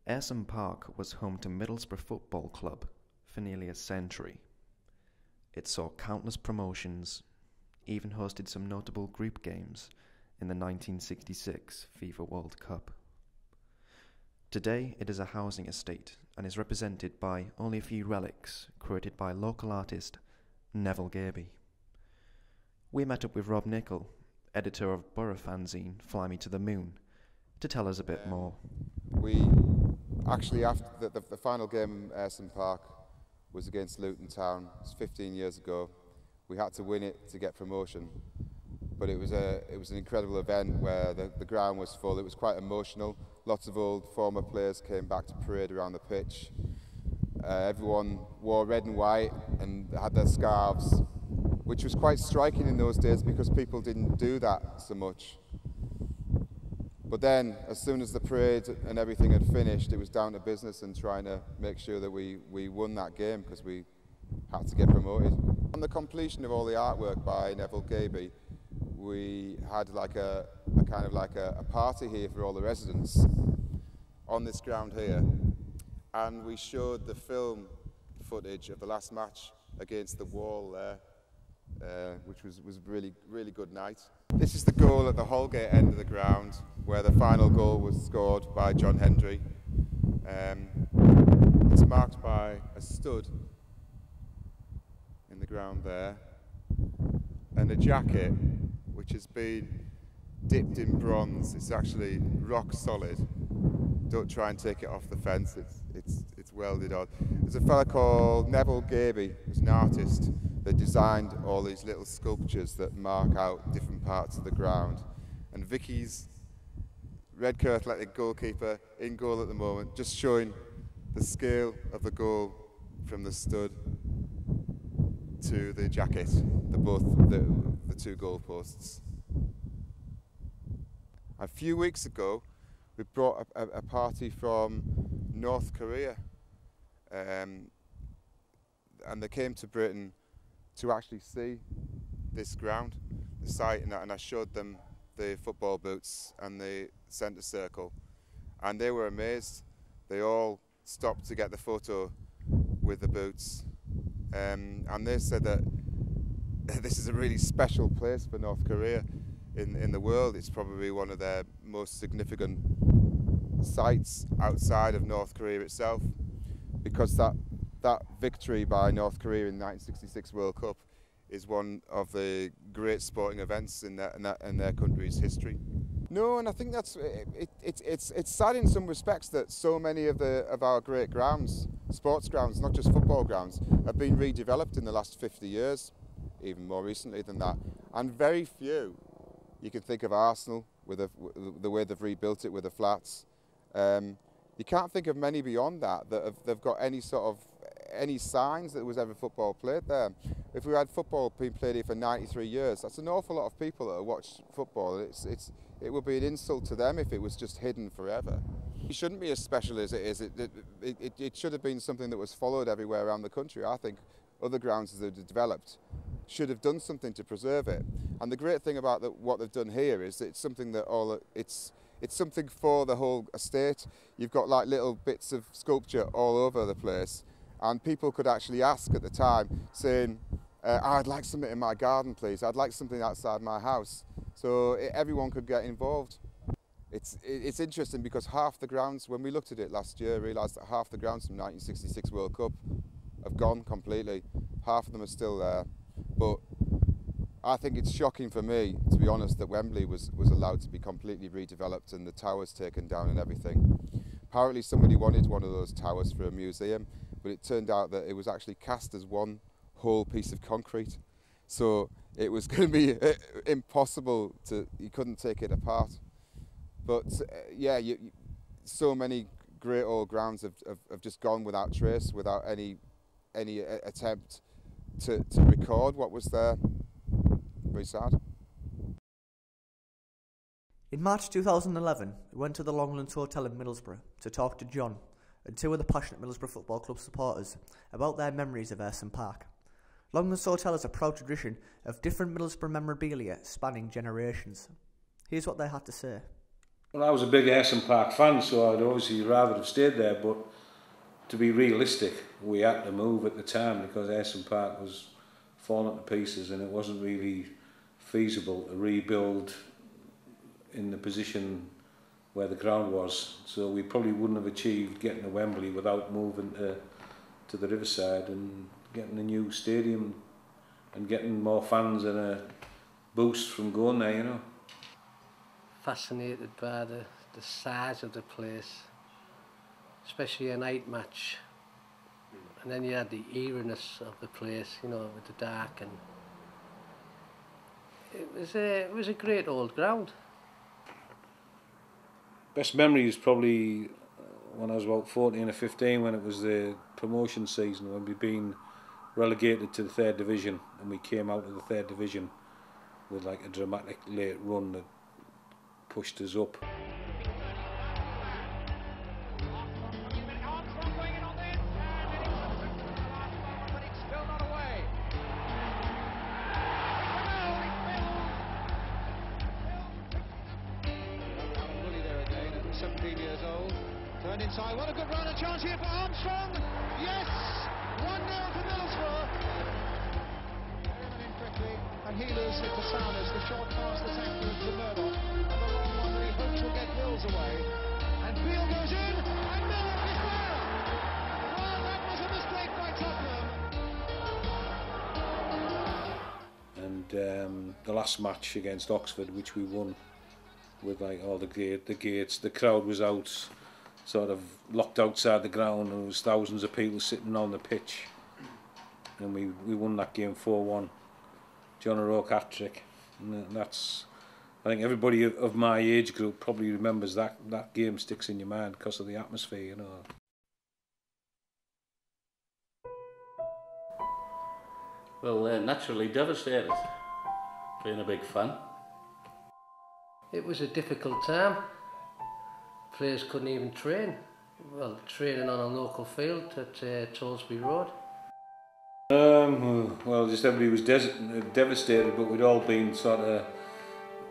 Ayresome Park was home to Middlesbrough Football Club for nearly a century. It saw countless promotions, even hosted some notable group games in the 1966 FIFA World Cup. Today it is a housing estate and is represented by only a few relics created by local artist Neville Gaby. We met up with Rob Nichol, editor of Borough fanzine Fly Me to the Moon, to tell us a bit more. We actually, after the final game at Ayresome Park was against Luton Town. It was 15 years ago. We had to win it to get promotion, but it was an incredible event where the ground was full. It was quite emotional. Lots of old former players came back to parade around the pitch. Everyone wore red and white and had their scarves, which was quite striking in those days because people didn't do that so much. But then, as soon as the parade and everything had finished, it was down to business and trying to make sure that we won that game because we had to get promoted. On the completion of all the artwork by Neville Gaby, we had like a party here for all the residents on this ground here, and we showed the film footage of the last match against the wall there, which was really good night. This is the goal at the Holgate end of the ground, where the final goal was scored by John Hendry. It's marked by a stud in the ground there, and a jacket which has been dipped in bronze. It's actually rock solid. Don't try and take it off the fence. It's welded on. There's a fella called Neville Gaby, who's an artist, that designed all these little sculptures that mark out different parts of the ground. And Vicky's Redcar Athletic goalkeeper in goal at the moment, just showing the scale of the goal from the stud to the jacket, the two goal posts. A few weeks ago, we brought a party from North Korea, and they came to Britain to actually see this ground, the site, and I showed them the football boots and the centre circle, and they were amazed. They all stopped to get the photo with the boots, and they said that this is a really special place for North Korea in the world. It's probably one of their most significant sites outside of North Korea itself, because that victory by North Korea in the 1966 World Cup is one of the great sporting events in their country's history. No, and I think that's it's sad in some respects that so many of our great grounds, sports grounds, not just football grounds, have been redeveloped in the last 50 years, even more recently than that, and very few. You can think of Arsenal with the way they've rebuilt it with the flats. You can't think of many beyond that they've got any signs that there was ever football played there. If we had football being played here for 93 years, that's an awful lot of people that have watched football. It would be an insult to them if it was just hidden forever. It shouldn't be as special as it is. It should have been something that was followed everywhere around the country. I think other grounds that have developed should have done something to preserve it. And the great thing about what they've done here is that it's something that it's something for the whole estate. You've got like little bits of sculpture all over the place, and people could actually ask at the time, saying, I'd like something in my garden, please. I'd like something outside my house. So everyone could get involved. It's interesting because half the grounds, when we looked at it last year, realised that half the grounds from 1966 World Cup have gone completely. Half of them are still there. But I think it's shocking for me, to be honest, that Wembley was allowed to be completely redeveloped and the towers taken down and everything. Apparently somebody wanted one of those towers for a museum, but it turned out that it was actually cast as one whole piece of concrete. So it was going to be impossible you couldn't take it apart. But yeah, so many great old grounds have just gone without trace, without any attempt to record what was there. Very sad. In March 2011, we went to the Longlands Hotel in Middlesbrough to talk to John and two of the passionate Middlesbrough Football Club supporters about their memories of Ayresome Park. Longlands Hotel has a proud tradition of different Middlesbrough memorabilia spanning generations. Here's what they had to say. Well, I was a big Ayresome Park fan, so I'd obviously rather have stayed there, but to be realistic, we had to move at the time because Ayresome Park was falling to pieces and it wasn't really feasible to rebuild in the position where the ground was. So we probably wouldn't have achieved getting to Wembley without moving to the Riverside and getting a new stadium and getting more fans and a boost from going there, you know. Fascinated by the size of the place, especially a night match. And then you had the eeriness of the place, you know, with the dark, and it was a great old ground. Best memory is probably when I was about 14 or 15, when it was the promotion season, when we'd been relegated to the 3rd division and we came out of the 3rd division with like a dramatic late run that pushed us up. Turned inside, what a good run, a chance here for Armstrong. Yes, 1-0 for Middlesbrough. In quickly, and he loses it to Sounders. The short pass that's accurate to Murdoch, and the long one that he hopes will get Wills away. And Beale goes in, and Murdoch is there. Well, that was a mistake by Tottenham. And the last match against Oxford, which we won with like all the gates, the crowd was out, sort of locked outside the ground, and there was thousands of people sitting on the pitch, and we won that game 4-1. John O'Rourke hat-trick, and that's, I think everybody of my age group probably remembers that game, sticks in your mind because of the atmosphere, you know. Well, naturally devastated, being a big fan. It was a difficult time. Players couldn't even train. Well, training on a local field at Tollsby Road. Well, just everybody was devastated, but we'd all been sort of,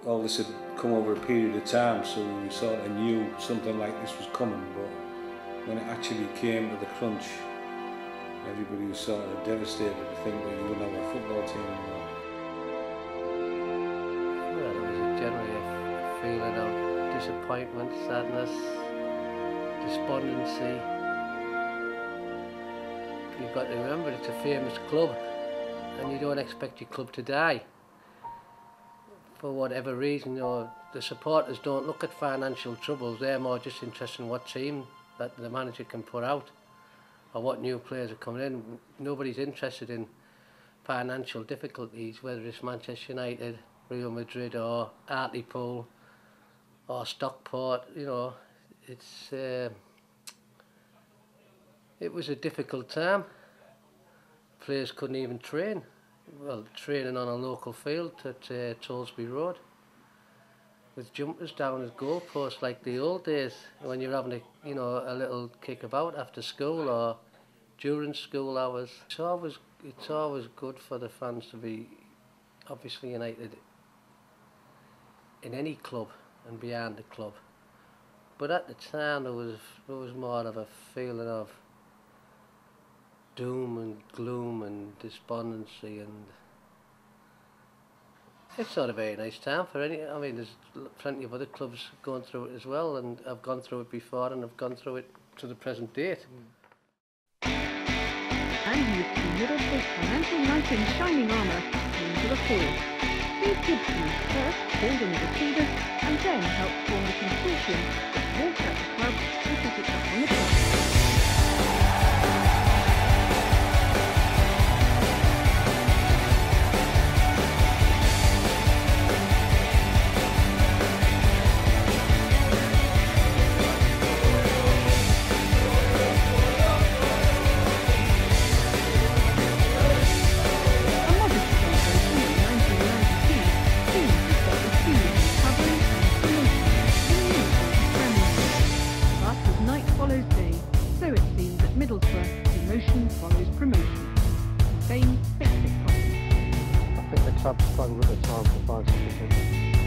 all this had come over a period of time, so we sort of knew something like this was coming, but when it actually came to the crunch, everybody was sort of devastated to think that you wouldn't have a football team anymore. Well, it was generally a feeling of disappointment, sadness, despondency. You've got to remember it's a famous club and you don't expect your club to die. For whatever reason, you know, the supporters don't look at financial troubles, they're more just interested in what team that the manager can put out or what new players are coming in. Nobody's interested in financial difficulties, whether it's Manchester United, Real Madrid or Hartlepool or Stockport, you know. It was a difficult time. Players couldn't even train. Well, training on a local field at Tollsby Road with jumpers down as goalposts like the old days when you're having a little kick about after school or during school hours. It's always good for the fans to be obviously united in any club and beyond the club. But at the time there was more of a feeling of doom and gloom and despondency, and it's not a very nice time for any. I mean, there's plenty of other clubs going through it as well, and I've gone through it before and I've gone through it to the present date. And you've seen Middlesbrough's financial knight in shining armour into the fall. These good teams first called in the receivers and then helped form the consortium that walked out the club and set it up on the top. Middlesbrough, promotion follows promotion. Same basic problem. I think the club's struggled at the time for 5-6 seasons.